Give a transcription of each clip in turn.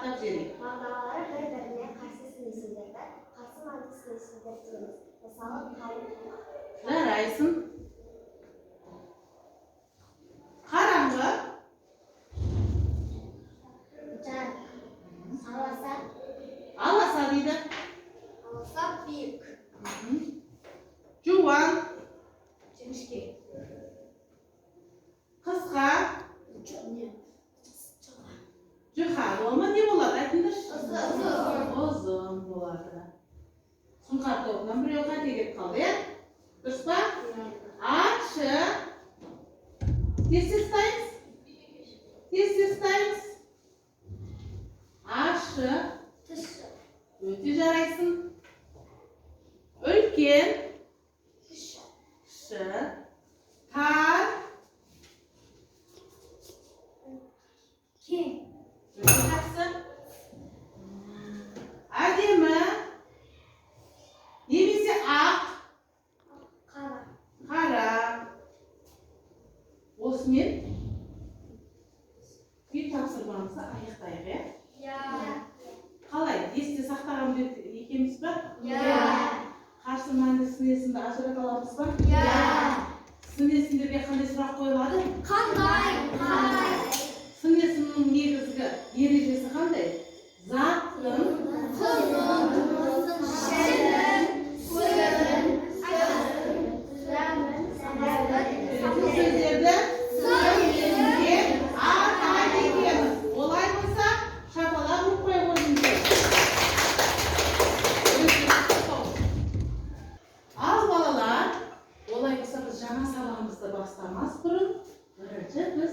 аттап жіберейік. Мағыналары бір-біріне қарсы сөйлесулерді қарсы мағыналы сөйлесулер дейміз. Мысалы, Жарайсың. Қараңғы. жарық. Аласа дейді. Аласа биік. Жуан. Жіңішке. Қысқа. Жұқа. Олма не болады? Айтыңдаршы. Ұзын болады. Сұңқар тобынан біреу қате кетіп қалды, иә? Дұрыс па? Ащы. Тез ұстаймыз. Ащы. Өте жарайсың. Үлкен. Кіші. Тар. Кең. Өте жақсы. Әдемі. Немесе ақ. Қара. Осымен үй тапсырмамызды аяқтайық, иә? Қалай? Есте сақтаған екенбіз ба? Қарсы мәнді сын есімді ажырата аламыз ба? Сын есімдерге қандай сұрақ қойылады? Сын есімнің негізгі ережесі қандай? Затын, сөздерді атайды екенбіз. Олай болса, шапалақ ұқпай қойыңыздар. Ал балалар, олай болса біз жаңа сабағымызды бастамас бұрын, бірінші біз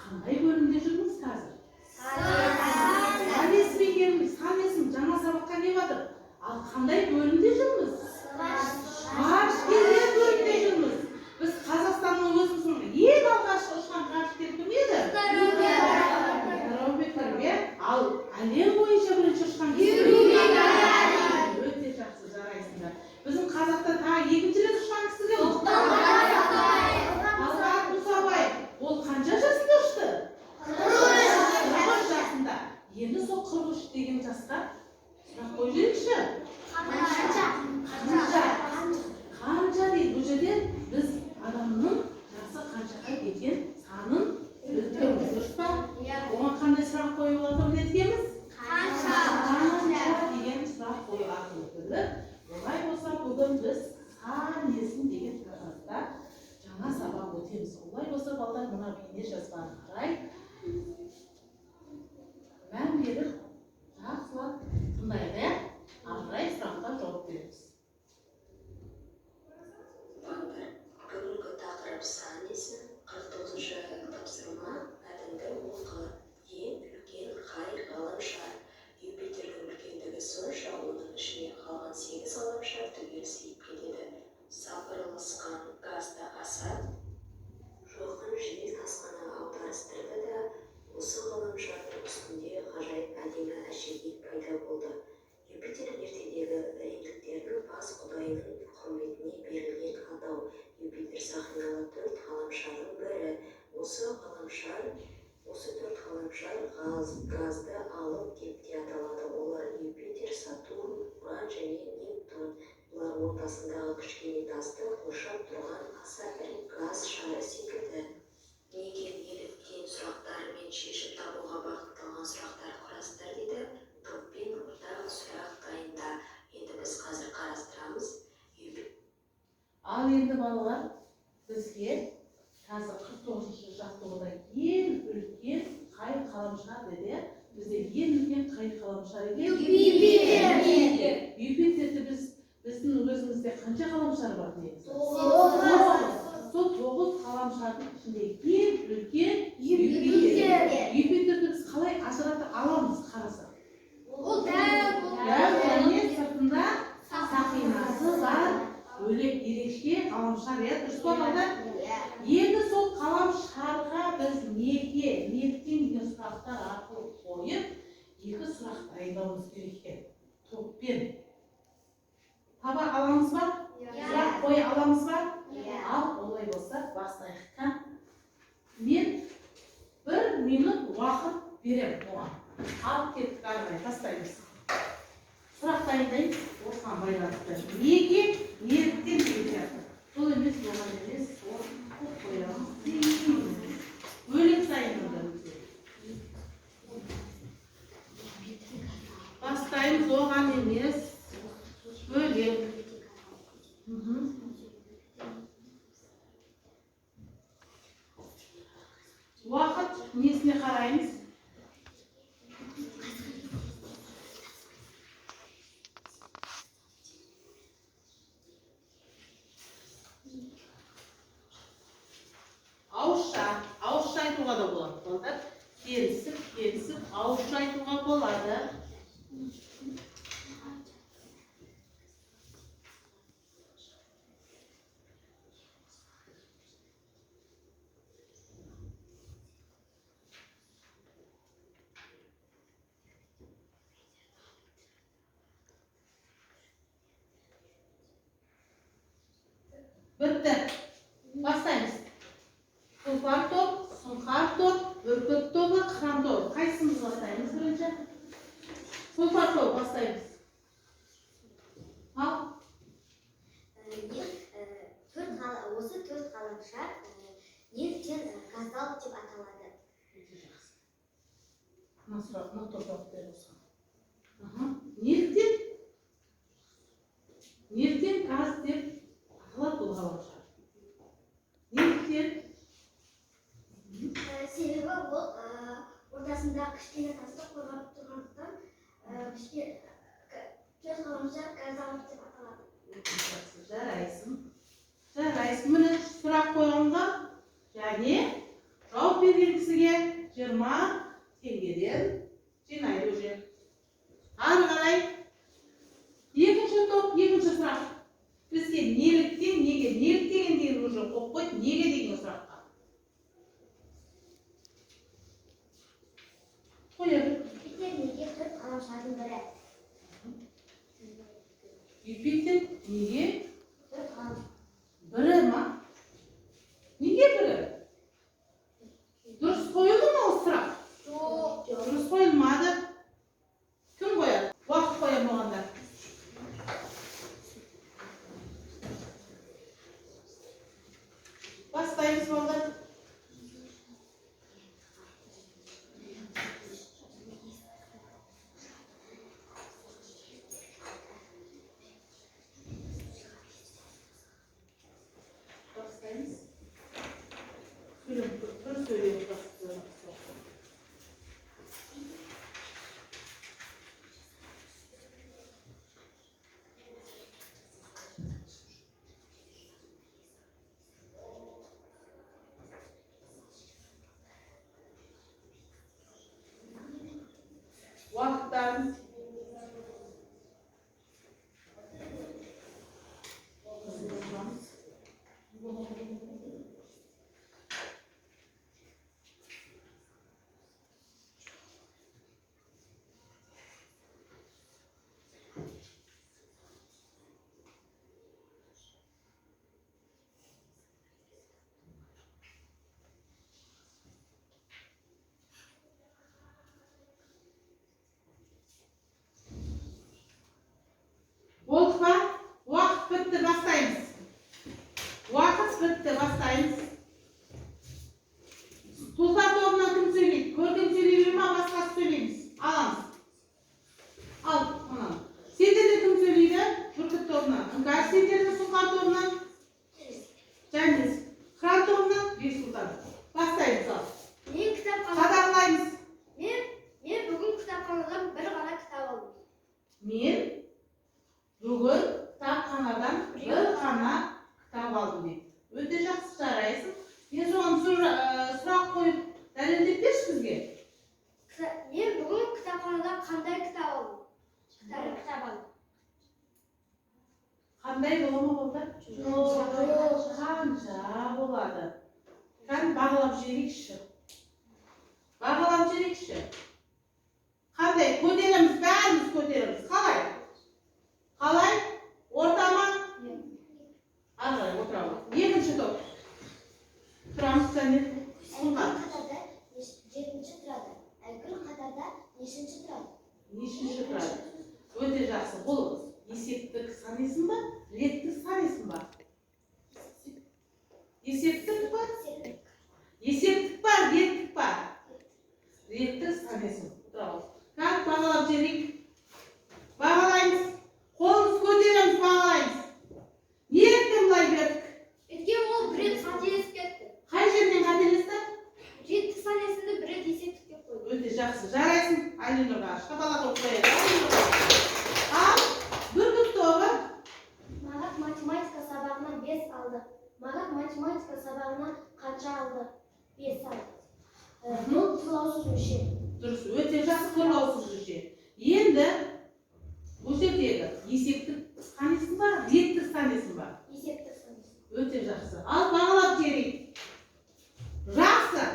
қандай бөлімде жүрміз қазір? Сан есім екенбіз, сан есім жаңа сабаққа келіп жатыр. Ал қандай бөлімде жүрміз? Ғарышкерлер бөлімде жүрміз. Біз Қазақстанның өзіміздің ең алғашқы ұшқан ғарышкер кім еді? Гагарин. Ал әлем бойынша бірінші ұшқан кім? Өте жақсы, жарайсыңдар. Біздің қазақта тағы екінші рет ұшқан кісі кім? Талғат Мұсабаев. Ол қанша жасында ұшты? 43 жасында. Енді сол 43 деген жасқа сұрақ қойып жіберейікші. Қанша дейді? Бұл жерде біз адамның жасы қаншаға келген санын білдіреміз, дұрыс па? Оған қандай сұрақ қойып отырмыз дегеніміз? Қанша деген сұрақ қойылатын өтілді. Олай болса, бүгін біз сан есім деген тақырыпта жаңа сабақ өтеміз. Олай болса, балалар мына бейне жазбаны қарай мән беріп жақсылап тыңдайық, иә? Ары қарай сұраққа жауап береміз. Бүгінгі тақырып сан есім, 49-шы тапсырма, мәтінді оқы. Ең үлкен қай ғаламшар? Юпитердің үлкендігі сонша, оның ішіне қалған 8 ғаламшар түгел сыйып кетеді. Сапырылысқан газды асат, жойқын жел тасқыны аударыстырды да, осы ғаламшардың үстінде ғажайып әдемі әшекей пайда болды. Юпитер ертедегі римдіктердің бас құдайының құрметіне берілген атау. Юпитер сақиналы 4 ғаламшардың бірі. Осы 4 ғаламшар газды алып деп те аталады. Олар Юпитер, Сатурн, Уран және Нептун. Олар ортасындағы кішкене тасты қоршап тұрған аса ірі газ шары секілді. Неге неліктен сұрақтарымен шешіп табуға бағытталған сұрақтар құрастыр дейді. Топпен ортақ сұрақ дайында. Енді біз қазір қарастырамыз. Ал енді балалар, бізге қазір 49-шы жаттығуда ең үлкен қай ғаламшар деді? Бізде ең үлкен қай ғаламшар еді? Юпитерді біздің өзімізде қанша ғаламшар бар негізі? 9. Сол 9 ғаламшардың ішінде ең үлкен Юпитер. Юпитерді біз қалай ажырата аламыз қарасақ? Дәу және сыртында сақинасы бар бөлек ерекше ғаламшар, иә, дұрыс па балалар? Енді сол ғаламшарға біз неліктен деген сұрақтар арқылы қойып, екі сұрақ дайындауымыз керек екен. Топпен таба аламыз ба? Сұрақ қоя аламыз ба? Ал олай болса бастайық. Мен 1 минут уақыт берем оған. Алып кеттік ары қарай тастаймыз. Сұрақ дайындаймыз осыған байланысты. Неге неліктен деген сияқты. Сол емес болған емес. Қоп қоямыз. Бөлек сайын онда өздері. Бастаймыз оған емес. Бөлек. Уақыт несіне қараймыз? Ауызша айтуға да болады. Балдар келісіп, ауызша айтуға болады. Бітті. Бастаймыз. Тұлпар топ, сұңқар топ, бүркіт тобы, қыран тобы. Қайсымыз бастаймыз бірінші? Тұлпар топ бастаймыз. Ал? Осы төрт ғаламшар неліктен газдалып деп аталады? Мына сұрақ, мына топ беріп осыған. Неліктен? Неліктен газ деп аталады бұл ғаламшар? Неліктен? Себебі ол ортасында кішкене тасты қорғап тұрғандықтан төрт ғаламшар газдалып деп аталады. Жарайсың. Міне сұрақ қойғанға және жауап берген кісіге 20 теңгеден жинайды уже. Ары қарай. Екінші топ, екінші сұрақ. Бізге неліктен, неге, неліктен деген уже қойып қойды, неге деген сұраққа. Қоя бір. Юпитер неге төрт ғаламшардың бірі? Юпитер неге? Төрт ғаламшар. Бірі ма? Неге бірі? Дұрыс қойылды ма осы сұрақ? Дұрыс қойылмады. Кім қояды? Уақыт қоямын оғанда. Бастаймыз балдар. Бастаймыз. Бір сөйлеу бастаймыз. Уақыттарымыз. Oldu mu? Vakit bitti, bastayız. Vakit bitti, bastayız. Tuzlar doğumdan kim söyleyeyim? Gördüğüm söyleyebilir mi? Başkası söyleyiniz. Alamız. Al, onu. Sende de kim söyleydi? Burkut doğumdan. Inkar sende de Sultan doğumdan. Cengiz. Kral doğumdan. Bir Sultan. Bastayız al. Мен кітапханада Qadağlayız. мен бүгін кітапханадан бір ғана кітап алдым. Men бүгін кітапханадан бір ғана кітап алдым дейді. Өте жақсы жарайсың. Мен соған сұрақ қойып дәлелдеп берші бізге. Мен бүгін кітапханадан қандай кітап алдым? Кітап алдым. Қандай бола ма болды? Қанша болады? Кәдімгі бағалап жіберейікші. Қандай? Көтереміз, бәріміз көтереміз. Қалай? Қалай? Ортама? Ары қарай отырамыз. Екінші топ. Тұрамыз, кәне. Әйгүл қатарда жетінші тұрады. Әйгүл қатарда сандарда нешінші тұрады? Нешінші тұрады? Өте жақсы. Бұл есептік санайсың ба? Реттік санайсың ба? Есептік па? Есептік па? Реттік па? Реттік санайсың. Как бағалап жіберейік? Бағалаймыз. Қолымыз көтереміз, бағалаймыз. Неліктен бұлай бердік? Өйткені ол бір рет қателесіп кетті. Қай жерден қателесті? Реттік санасында бір рет есептік деп қойды. Өте жақсы. Жарайсың. Айнұрға шапалақ оқып қояды. Ал бүркіт тобы. Мағат математика сабағына 5 алды. Мағат математика сабағына қанша алды? 5 алды. Бұл тұрлаусыз өлшем. Дұрыс. Өте жақсы тұрлаусыз өлшем. Енді бұл жердегі есептік санайсың ба? Реттік санайсың ба? Есептік санайсың. Өте жақсы. Ал бағалап жіберейік. Жақсы.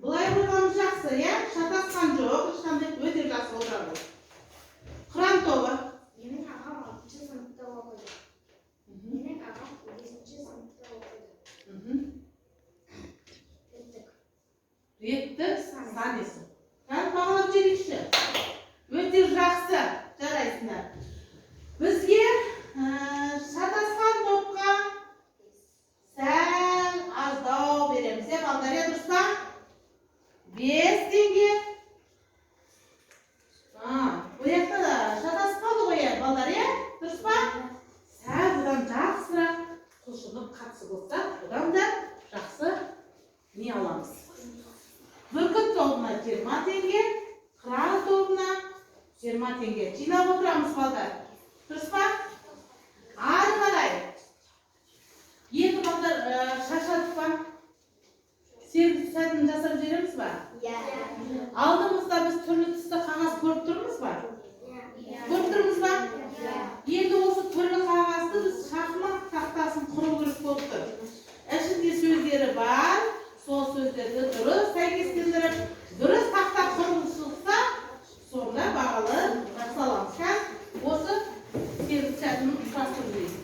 Бұлай қойғанымыз жақсы, иә? Шатасқан жоқ, ешқандай өте жақсы отырады. Қыран тобы. Менің ағам 6-шы сыныпта оқыды. Менің ағам 5-ші сыныпта оқыды. Реттік санайсың. Қазір бағалап жіберейікші. Өте жақсы. Жарайсыңдар. Бізге шатасқан топқа сәл аздау береміз. Балдария, дұрыс па? 5 теңге. Бұл жақта да шатаспады ғой, балдария, дұрыс па? Сәл бұдан жақсырақ құлшынып қатысы болса, бұдан да жақсы не аламыз? Бүркіт тобына 20 теңге, қыран тобына 20 теңге. Жинап отырамыз, балдар. Дұрыс па? Ары қарай. Екі балдар шашадық па? Сегіз сәтін жасап жібереміз ба? Алдымызда біз түрлі түсті қағаз көріп тұрмыз ба? Көріп тұрмыз ба? Енді осы түрлі қағазды біз шахмат тақтасын құру керек болып тұр. Ішінде сөздері бар, сол сөздерді дұрыс сәйкестендіріп, дұрыс тақта құрылышылса, сонда бағалы жасаламыз. Осы сегіз сәтін құрастырып жүрейік.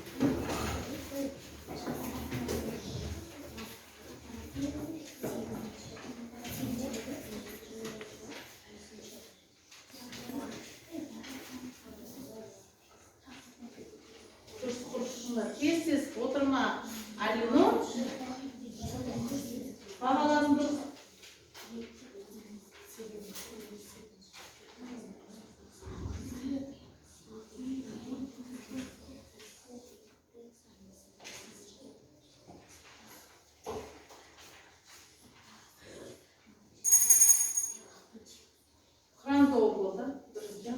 Кесіз отырма Алину. Бағаларын дұрыс. Қыран тобы болды. Бірінші.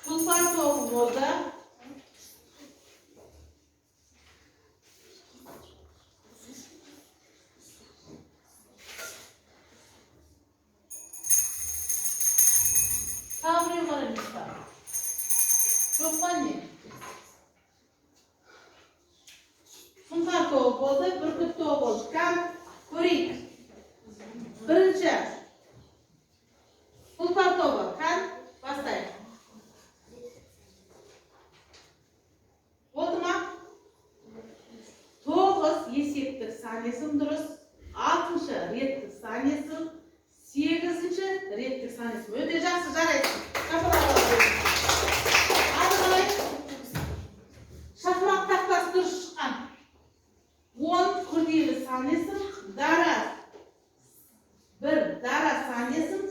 Тұлпар тобы болды. Тағы біреу бар емес па? Жоқ па не? Сұңқар тобы болды, бүркіт тобы болды. Көрейік. Бірінші. Тұлпар тобы. Бастайық. Болды ма? 9 есептік санайсың дұрыс. 6-шы реттік санайсың. 8-ші реттік санайсың. Өте жақсы, жарайсың. Ары қарай. Шахмат тақтасы дұрыс шыққан. 10 күрделі санайсың. Дара. 1 дара санайсың.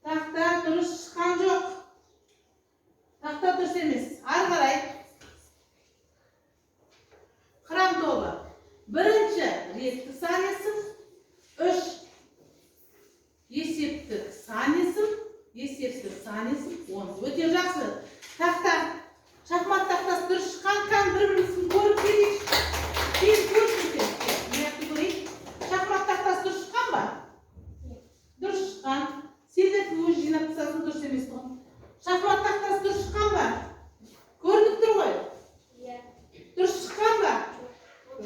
Тақта дұрыс шыққан жоқ. Тақта дұрыс емес. Ары қарай. Қыран тобы. Бірінші реттік санайсың. 3 есептік санайсың. 10. Өте жақсы. Тақта. Шахмат тақтасы дұрыс шыққан. Бір-біріміздің көріп келейік. Кейін көрсетеміз. Неяқты көрейік. Шахмат тақтасы дұрыс шыққан ба? Дұрыс шыққан. Сендерді өз жинап тастасың, дұрыс емес қой. Шахмат тақтасы дұрыс шыққан ба? Көрініп тұр ғой? Дұрыс шыққан ба?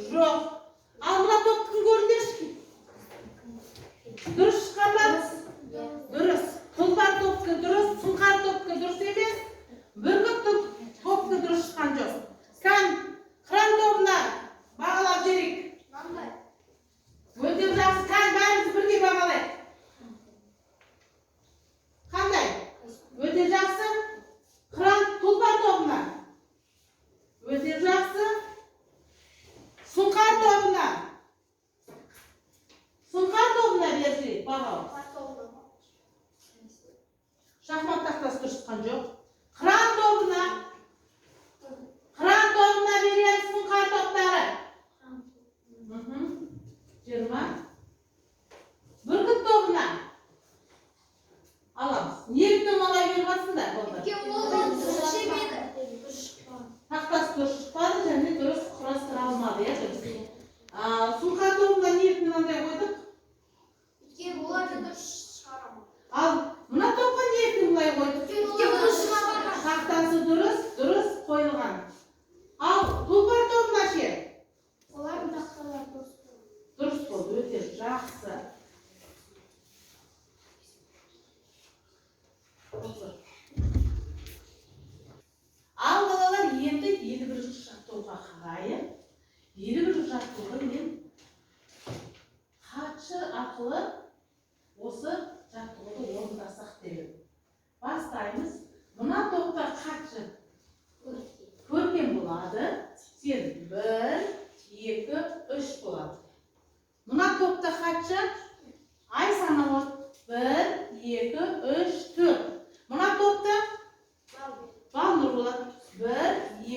Жоқ. Ал мына топтың көріңдерші. Дұрыс шыққан ба? Дұрыс. Тұлпар топты дұрыс, сұңқар топты дұрыс емес.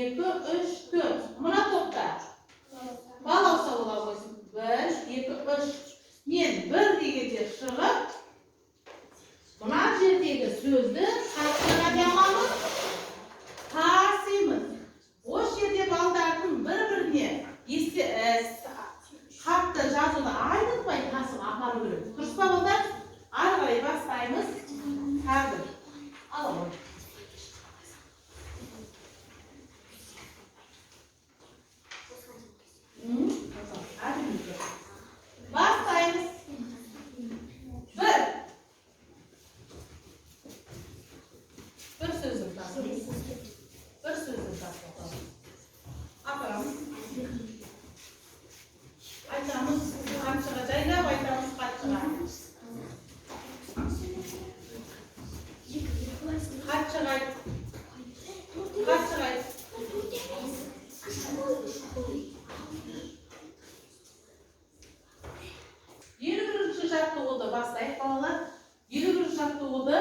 2, 3, 4. Mına topta. Bal olsa ola koysun. 1, 2, 3. Men 1 degende шығып, mına jerdegi сөзді қатшыға jamamiz, tasıymiz. O жерде балдардың бір-біріне хатты жазуды айнытпай тасып апару керек. Дұрыс па балдар? Ары қарай бастаймыз. Қазір. Ал. Бастаймыз. 1. Bir sözüm tasып. Bir sözüm tasып. Апарамыз. Айтамыз, қатшыға жайлап айтамыз қатшыға. Қатшыға айт. Қатшыға айт. Елу бірінші жаттығуды бастайық балалар. Елу бірінші жаттығуды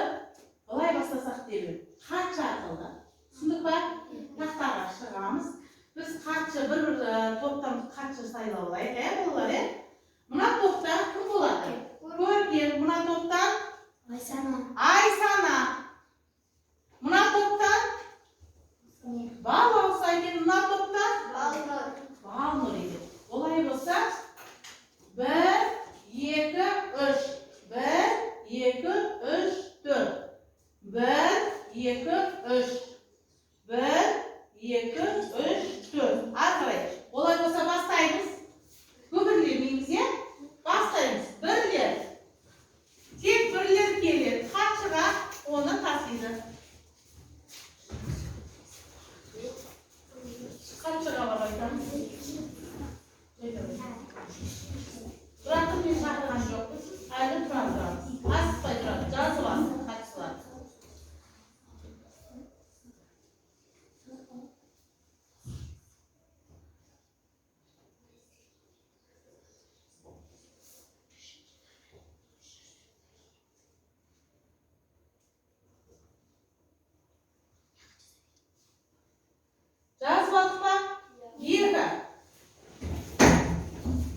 былай бастасақ деймін. Қатшы арқылы. Түсіндік па? Тақтаға шығамыз. Biz қатшы bir топтан қатшы сайлап алайық, балалар, Мына топтан кім болады? Көркем. Мына топтан Айсана. Мына топтан Балауса екен. Мына топтан Балнұр екен. Олай болса 1, 2, 3. 1, 2, 3, 4. 1, 2, 3. 1, 2, 3, 4. Arkadaşlar, olay olsa bastayımız. Göbürlemeyimiz ya. Bastayımız. Birler. Tek birler gelir. Kaçıra onu tasıydı. Kaçıra var aydan. Bırakın bir şartlan yok. Ayrı turanlar. Asıpay turan. Cazı var. Kaçısı var. Caz vakti var. Yirmi.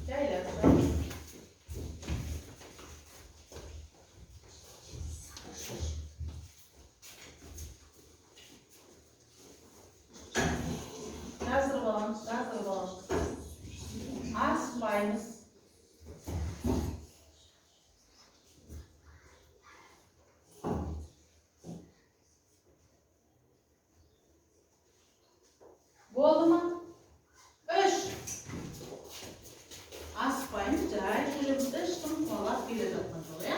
Gel Hazır balans. Asmayınız. Oldu mu? 3. Asmayın. Cahil şöyle şunu kolak bir de yapmak oluyor.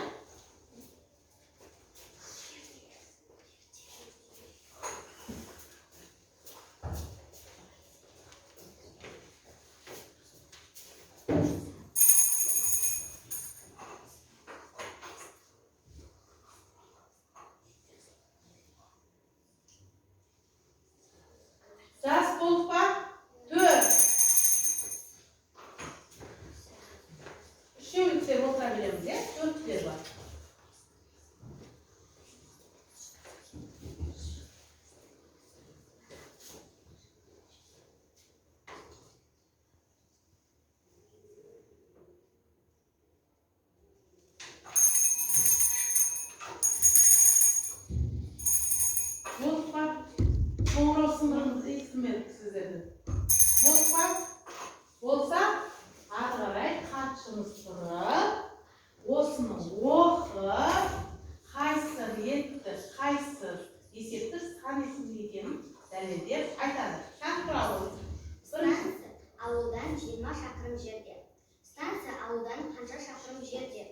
Жас болып па? 4. Үшеуліктер отыра береміз, е? 4'тер бар. Болып па? Қоңырау сындырымызды естімедік сіздерді. Болса, ары қарай қатшымыз тұрып, осыны оқып, қайсы ретті, қайсы есепті сан есімді екенін дәлелдеп айтады. Шақ туралы. Станция ауылдан 20 шақырым жерде. Станция ауылдан қанша шақырым жерде?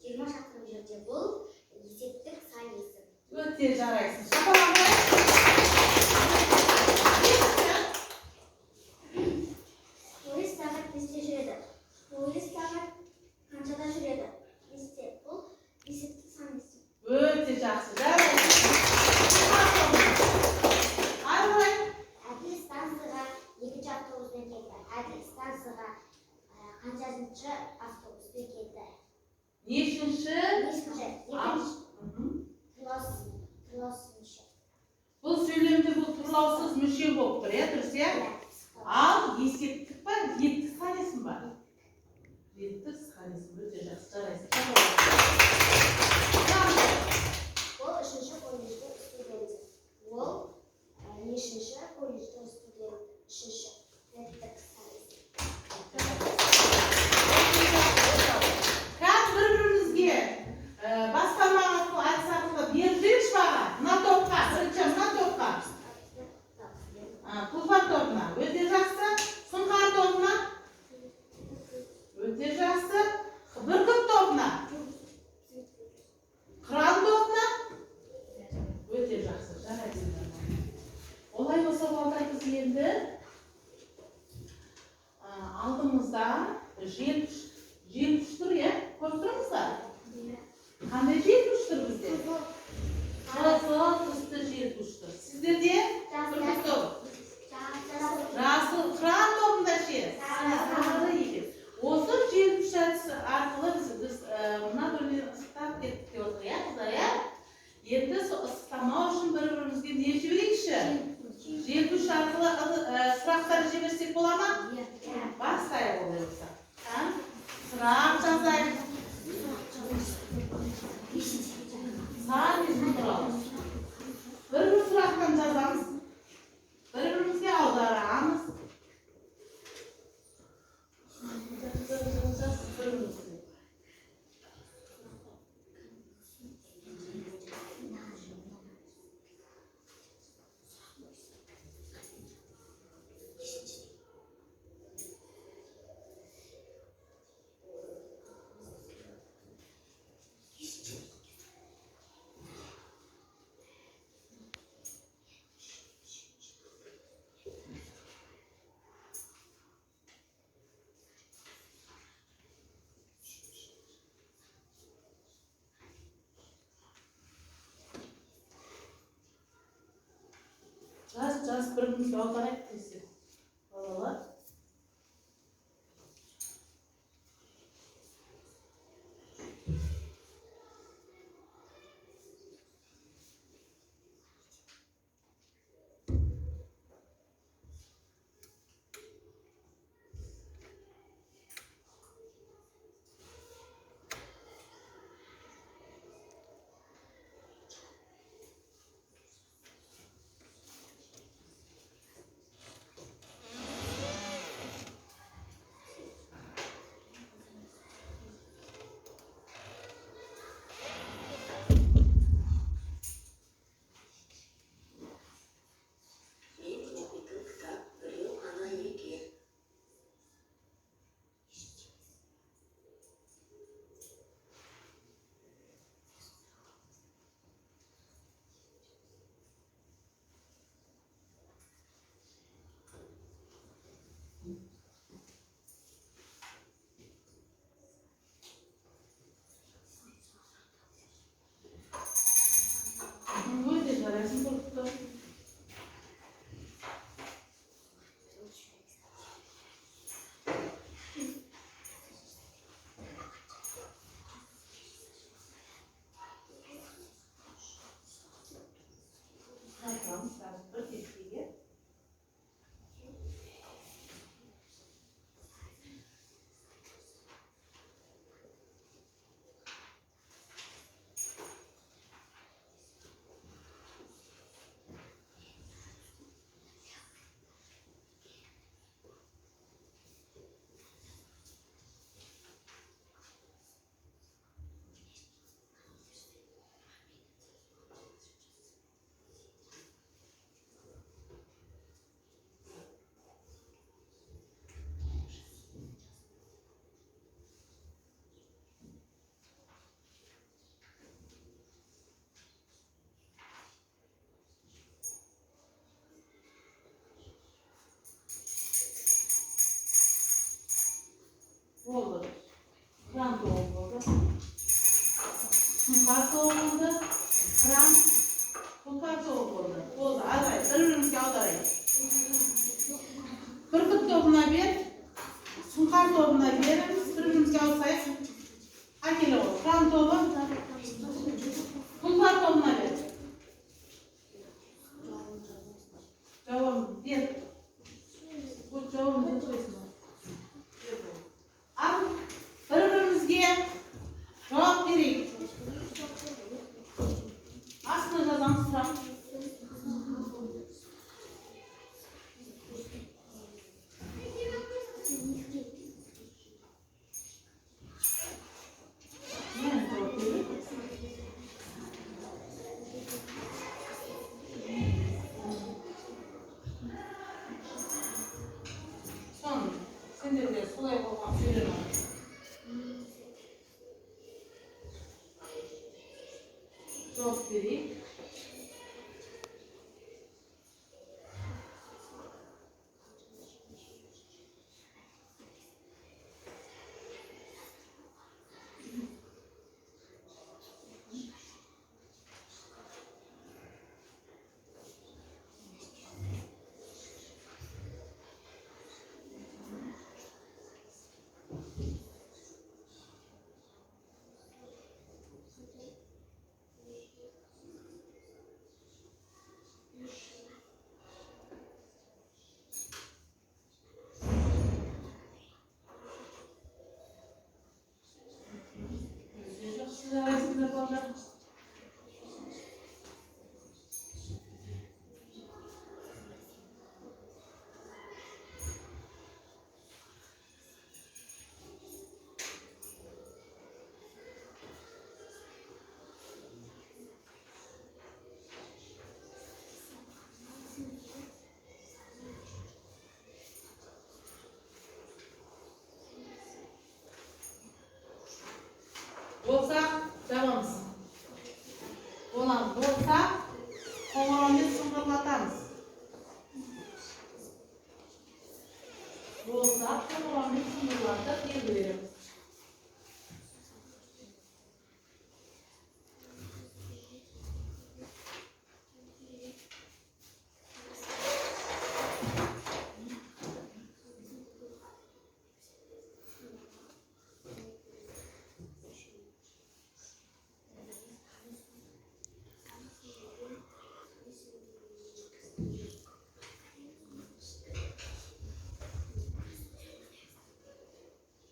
20 шақырым жерде. Бұл есептік сан есім. Өте жарайсың. Шапалаңдар. Polis saat 5'te жүреді. Polis saat қаншада жүреді? 5'те. Бұл есептік сан есім. Өте жақсы. Жарайсың. Ары Әділ станцияға 2 автобуспен келді. Әділ станцияға қаншасыншы автобуспен келді? Нешінші? Классыншы. Бұл сөйлемде бұл қозғалыссыз мүше болып тұр, иә, дұрыс, иә? Ал есептік бар, реттік санесін бар. Реттік санесін өте жақсы жарайсың. Ол үшінші колледждің студенті. Ол нешінші колледждің студенті. Үшінші. Реттік санесі. Қазір бір-бірімізге бастамаға айтсақызда беріп жіберші маған. Мына топқа, бірінші мына топқа. Тұлпар тобына. Өте жақсы. Сұңқар тобына. Өте жақсы. Бүркіт тобына. Қыран тобына. Өте жақсы. Жарайсыңдар. Олай болса балдар біз енді алдымызда желпіш тұр, иә? Көріп тұрмыздар? Қандай желпіш тұр бізде? Жасыл түсті желпіш тұр. Сіздерде? Бүркіт тобы. Жасыл қыран тобында ше? Сары екен. Осы желпіш арқылы біз мына бөлмені ыстап кеттік деп отыр, иә қыздар, иә? Енді ыстамау үшін бір-бірімізге не жіберейікші? Желпіш арқылы сұрақтар жіберсек бола ма? Бастайық олай болса. Сұрақ жазайық. Санесін туралы. Бір сұрақтан жазамыз. Бір-бірімізге аударамыз. Жас бір-бірімізге аударайық десе. Балалар. Өте жарайсың көріпті. Oldu. Kran oldu. Сұңқар oldu. Kran Сұңқар oldu. Oldu. Арай. Бір-бірімізге аударайық. Бүркіт тобына бер. Сұңқар тобына беріңіз. Бір-бірімізге ауысайық. Әкелі ол. Kran тобы. Сұңқар тобына бер. Болса, жабамыз. Болса, қоңыраумен сыңғырлатамыз. Болса, қоңыраумен сыңғырлатып белгі береміз.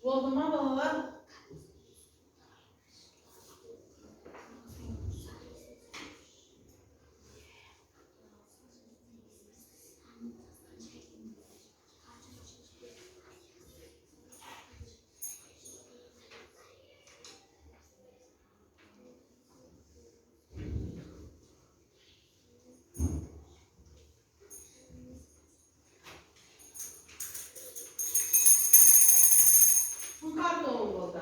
Oldu mu balalar? Sungar da oldu.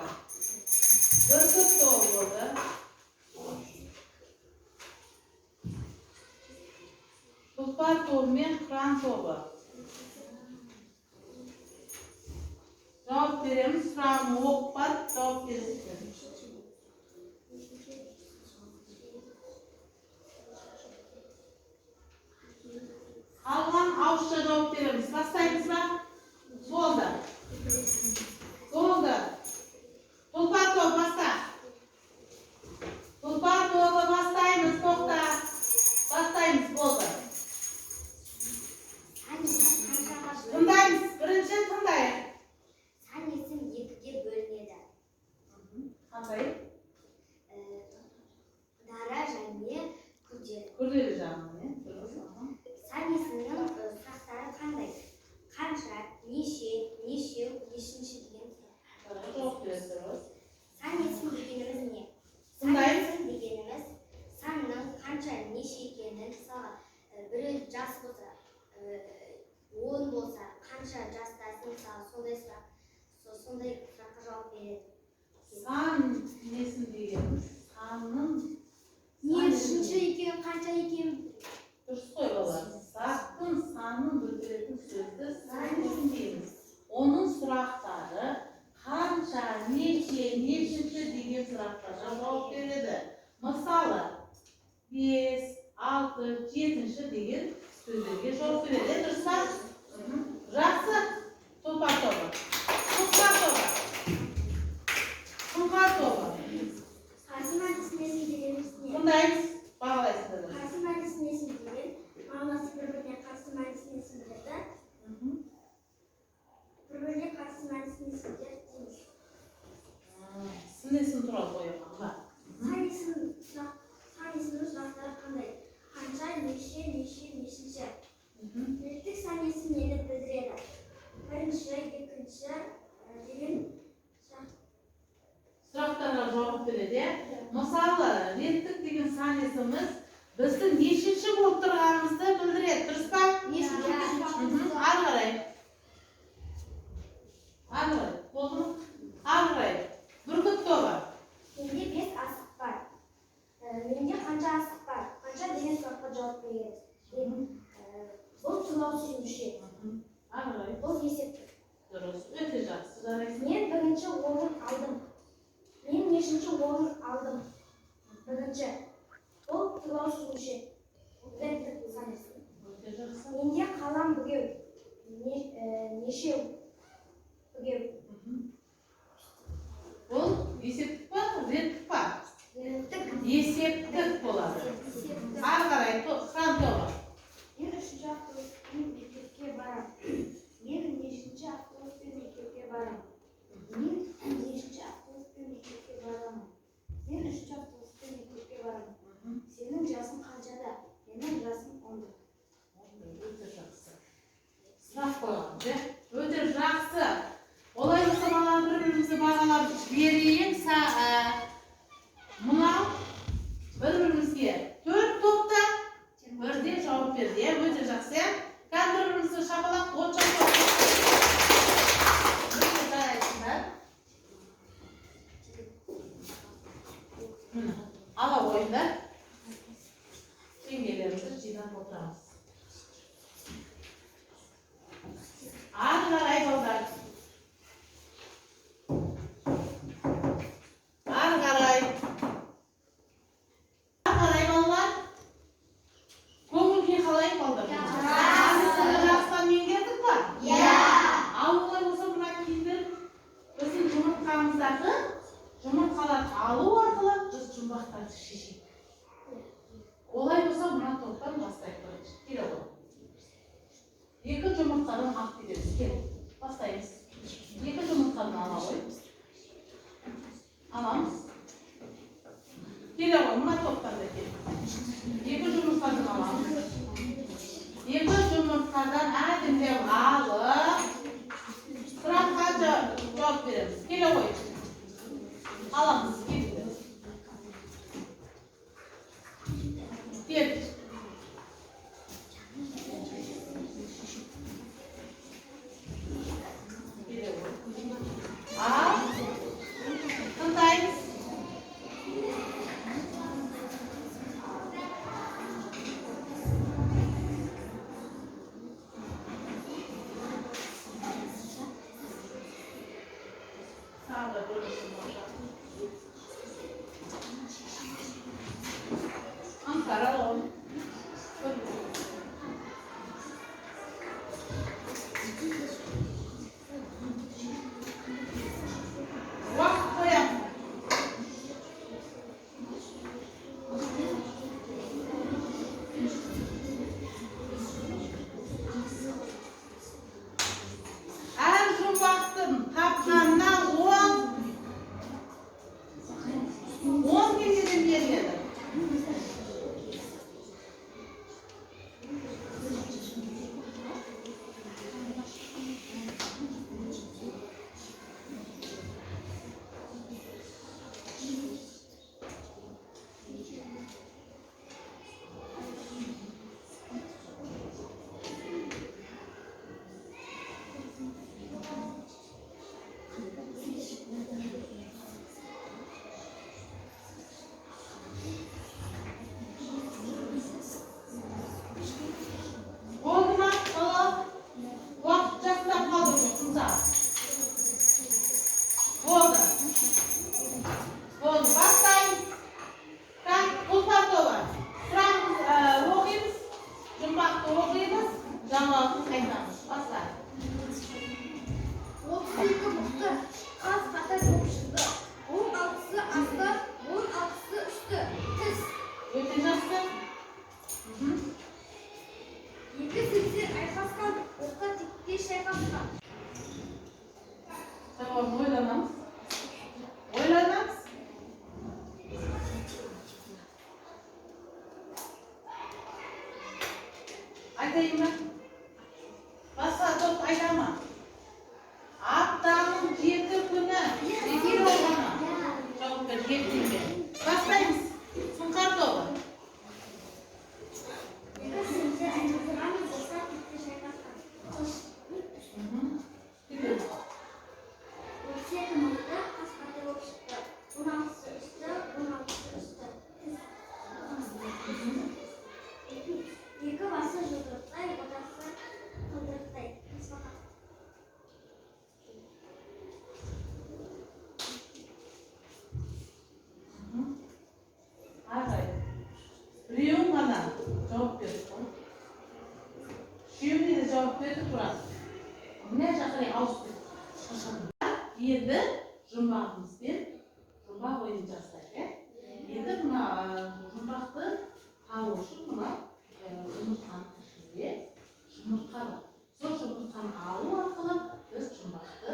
Gırgıt da oldu. Tulpar to'g'men qur'on to'g'ri. Javob beramiz. Surani o'qib, javob berasiz. Qolgan aushcha javob beramiz. Boshlaymiz va bo'ldi. Bo'ldi. Tulpar to'g'ri basta. Tulpar to'g'ri bastaymiz, to'xta. Bastaymiz, bo'ldi. Tındaymiz. Birinchi tındayız. Saniyesi 2'ye bölünеді. Qanday? Dara және күрделі. Күрделі жағынан, Саниясының сұрақтары қандай? Қанша, неше, нешеу, нешінші деген сұрақ. Жауап бересіз. Саниясын дегеніміз не? Тыңдаймыз. Саниясын дегеніміз санның қанша, неше екенін, мысалы, біреу жас болса, 10 болса, қанша жастасың, мысалы, сондай сұраққа жауап береді. Сан несін дегеніміз? Санның Нешінші екен, қанша екен? дұрыс қой балалар. Заттың санын білдіретін сөзді сан несін дейміз. Оның сұрақтары қанша, неше, нешінші деген сұрақтарға жауап береді. Мысалы, 5, 6, 7 деген сөздерге жауап береді. Дұрыс па? Жақсы. Тұлпар тобы. Тұлпар тобы. Тұлпар тобы. Қарсы мәнісі несін дегеніміз не? Бұндаймыз. Бағалайсыздар. Қарсы мәнісі несін деген, мағынасы бір-біріне қарсы мәнісі несін біледі. Бір-біріне қарсы мәнісі несін біледі дейміз. Сінесін туралы қойылғанға. Саниясының сұрақтары қандай? Қанша, неше, нешінші. Реттік саниясы нені білдіреді? Бірінші, екінші деген Сұрақтарға жауап береді. Мысалы, реттік деген санесіміз біздің нешінші болып тұрғанымызды білдіреді. Дұрыс па? Ары қарай. Болды ма? Ары қарай. Бүркіт тобы. Менде 5 асық бар. Менде қанша асық бар? Қанша деген сұраққа жауап береді. Бұл тұлғаушы мүше. Ары қарай. Бұл есептік. Дұрыс. Өте жақсы. Жарайсың. Мен бірінші орын алдым. Мен нешінші орын алдым? Бірінші. Бұл тұлғаушы мүше. Реттік санасы. Өте жақсы. Менде қалам бүгеу. Нешеу бүгеу. Бұл есептік па? Реттік па? Реттік. Есептік болады. Ары қарай. Сан тобы. Мен үшінші автобуспен мектепке барам. Мен нешінші автобуспен мектепке барам. Мен нешінші автобуспен мектепке барамын. Мен үшінші автобуспен мектепке барамын. Сенің жасың қаншада? Менің жасым 10. Өте жақсы. Сұрақ қойған, өте жақсы. Олай болса балалар бір-бірімізді бағалап берейін. Мынау бір-бірімізге 4 топта бірден жауап берді. Өте жақсы. Қазір бір-бірімізді шапалақ от шапалақ. Өте жарайсыңдар. Жақсылайық балдар. Жақсылап меңгердік па? Ал олай болса мына кейіндер біздің жұмыртқамыздағы жұмыртқаларды алу арқылы біз жұмбақтарды шешейік. Олай болса мына топтан бастайық бірінші. Келе ғой. Екі жұмыртқадан алып кетеміз. Кел. Бастаймыз. Екі жұмыртқадан ала ғой. Аламыз. Келе ғой. Мына топтан да кел. Екі жұмыртқадан аламыз. Екі жұмыртқадан әдемілеп алып сұраққа жауап береміз. Келе ғой. Аламыз. Келіңдер. Кел. Al. Tentayız. Sağda durursun orada. Ankara ol. Tamam, oylanamız. Oylanamız. Айтайын ба? Басқа топ айтама. Аптаның 7 күні егер болғаны. Жауап бер, жеткенге. Бастаймыз. Сұңқар тобы. Біреуін ғана жауап беріп қой. Үшеуіне де жауап берді тұрады. Міне жақырай ауысып кетті. Енді жұмбағымызбен жұмбақ ойын жасайық. Енді мына жұмбақты табу үшін мына жұмыртқаның ішінде жұмыртқа бар. Сол жұмыртқаны алу арқылы біз жұмбақты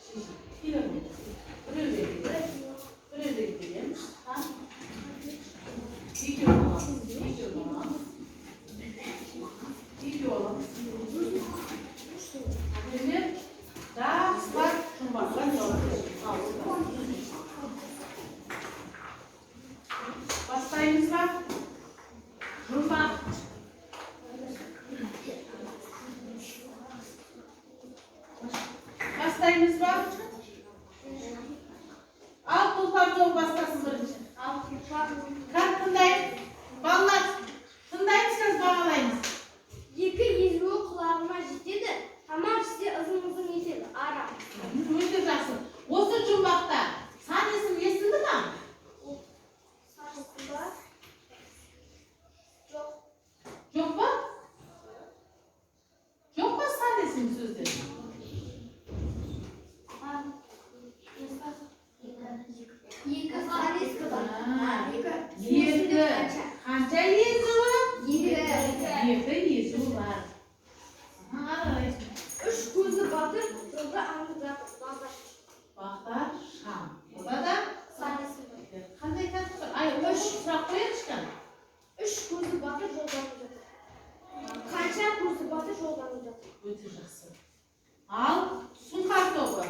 шешейік. Келеміз. Біреуге келеміз. Екеу аламыз. Әдемелеп жақсылап жұмбақтан жауап беріп бастаймыз ба? Жұмбақ. Бастаймыз ба? Ал тұлпар тобы бастасын бірінші. Кәр тыңдайық. Балалар, тыңдаймыз, қазір бағалаймыз. Екі езуі құлағыма жетеді, тамақ ішсе ызың-ызың етеді, ара. Өте жақсы. Осы жұмбақта сан есім естілді ма? Сан есім бар? Жоқ. Жоқ па? Өте жақсы. Ал сұңқар тобы.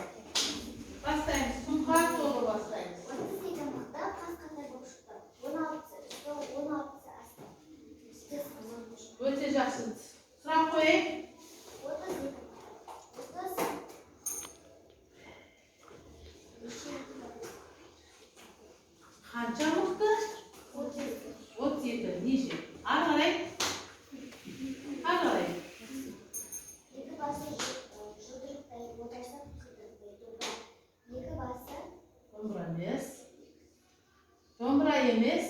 Бастаймыз. Сұңқар тобы бастаймыз. 32 мықты қас қандай болып шықты. 16-сы үсті, 16-сы асты. Үсті саман ұшы. Өте жақсы. Сұрақ қойайық. 32. Қанша мықты? 37. Неше? Ары қарай. Ары қарай. Екі басы жұдырықтай, ортасы қыдырдай домбыра. Екі басы Домбыра емес. Домбыра емес.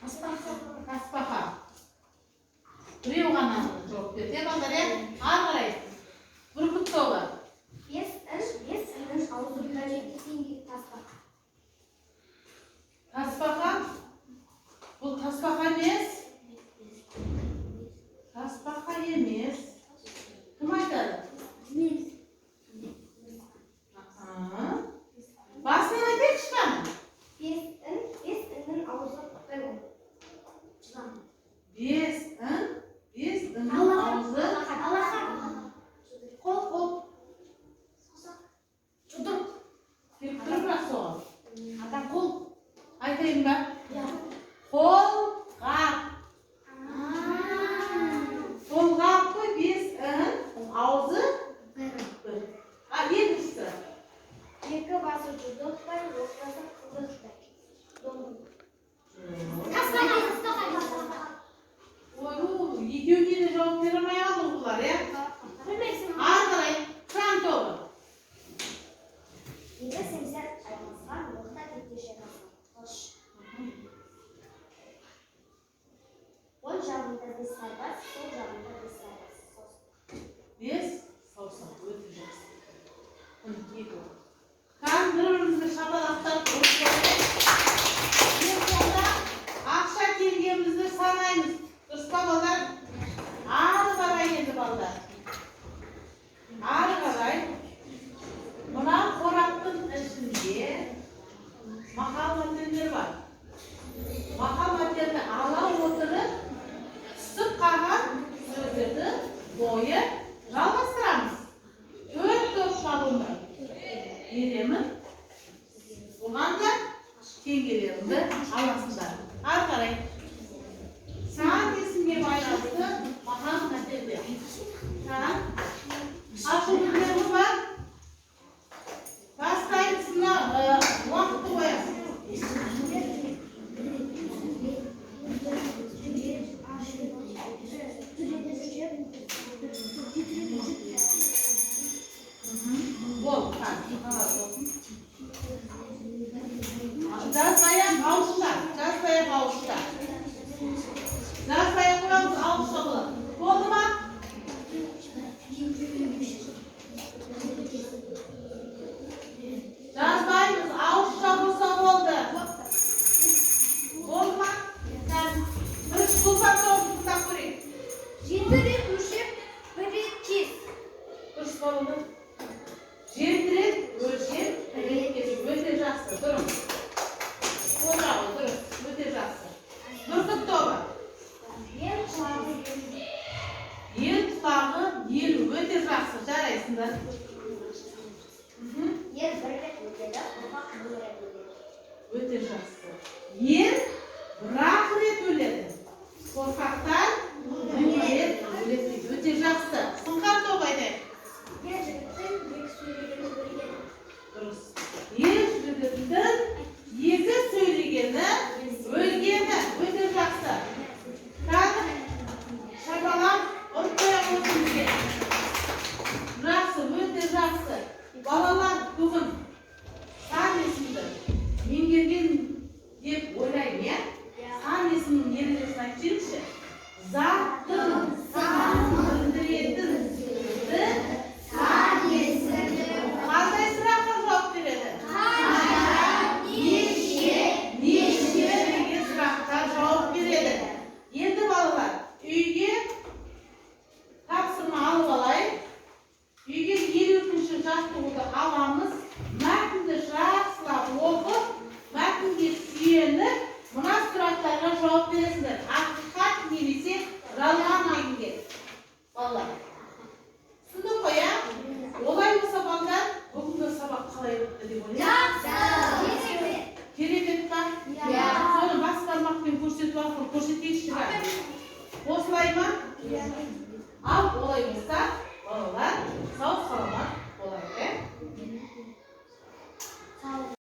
Тасбақа. Біреу ғана жауап берді. Балдар, ары қарай. Бүркіт тобы. 5 іннің аузында жеткізгенге тасбақа. Тасбақа. Бұл тасбақа емес. Тасбақа емес. Кім айтады? Басынан айтайықшы қаны? 5 іннің аузы бір. Жылан. 5 ін аузы. Қол. Жұдырық. Келіп тұр бірақ соған. Адам қол. Айтайын ба? Қолғап. Қолғап қой 5 ін аузы бір. бір. Екіншісі. Екі басы жұдырықтай, ортасы қыдырдай. Домбыра. Ой, екеуіне де жауап бере алмай қалды бұлар, иә? Ары қарай. Кран тобы. 7-80 айналысқан, орта тектеше қалған. Қош. Оң жағында бір сарбаз, сол жағында бір сарбаз. 5 саусақ. Өте жақсы. Kan bir-birimizga shapalaqlab o'tirib endi sonda ақша kelganimizni sanaymiz. Dұрыс па балдар? Ары қарай енді балдар. Ары қарай. Мына қораптың ішінде мақал мәтелдер бар. Мақал мәтелді ала отырып, түсіп қалған сөздерді бойы жалғастырамыз. 4 топ шабылды. Беремін. Оған да теңгелерімді аласыңдар. Ары қарай. Сан есімге байланысты мақал мәтелдер. Ашылымдары бар. Бастаймыз мына уақытты қоясың. Бол, жазбаяқ ауыздар. Жазбаяқ ауыздар. Жазбаяқ қоямыз ауызша болады. Болды ма? Жазбаймыз ауызша болса болды. Болды ма? Бір сұлпан тоғыз тұтап көрейік. 7 рет өлшеп, 1 рет кес. Дұрыс болды. 7 рет өлшеп, 1 рет кесіп. Өте жақсы. Дұрыс. Одағы дұрыс. Өте жақсы. Бүркіт тобы. Ел құлағы Ел құлағы елу. Өте жақсы. Жарайсыңдар. Ел 1 рет өледі, қорқақ 1 рет өледі. Өте жақсы. Ел 1 рет өледі. Қорқақтар 1 рет өледі. Өте жақсы. Сұңқар тобы айтайық. Ел жігіттің 2 сөйлегені өлгені. Дұрыс. Ел жігіттің 2 сөйлегені өлгені. Өте жақсы. Қазір шапалақ ұмытпай отырыңыздар. Жақсы, өте жақсы. Балалар бүгін сан есімді меңгерген деп ойлаймын, иә? Сан есімнің ережесін айтып жіберіңізші. Заттың санын білдіретін сөзді сан есімді. Қандай сұраққа жауап береді? Неше деген сұраққа жауап береді. Енді балалар, үйге тапсырма алып алайық. Үйге 53-ші жаттығуды аламыз. Мәтінді жақсылап оқып, мәтінге сүйеніп, мына сұрақтарға жауап бересіңдер. Ақиқат немесе жалған дегенге. Балалар. Түсінді Ал олай болса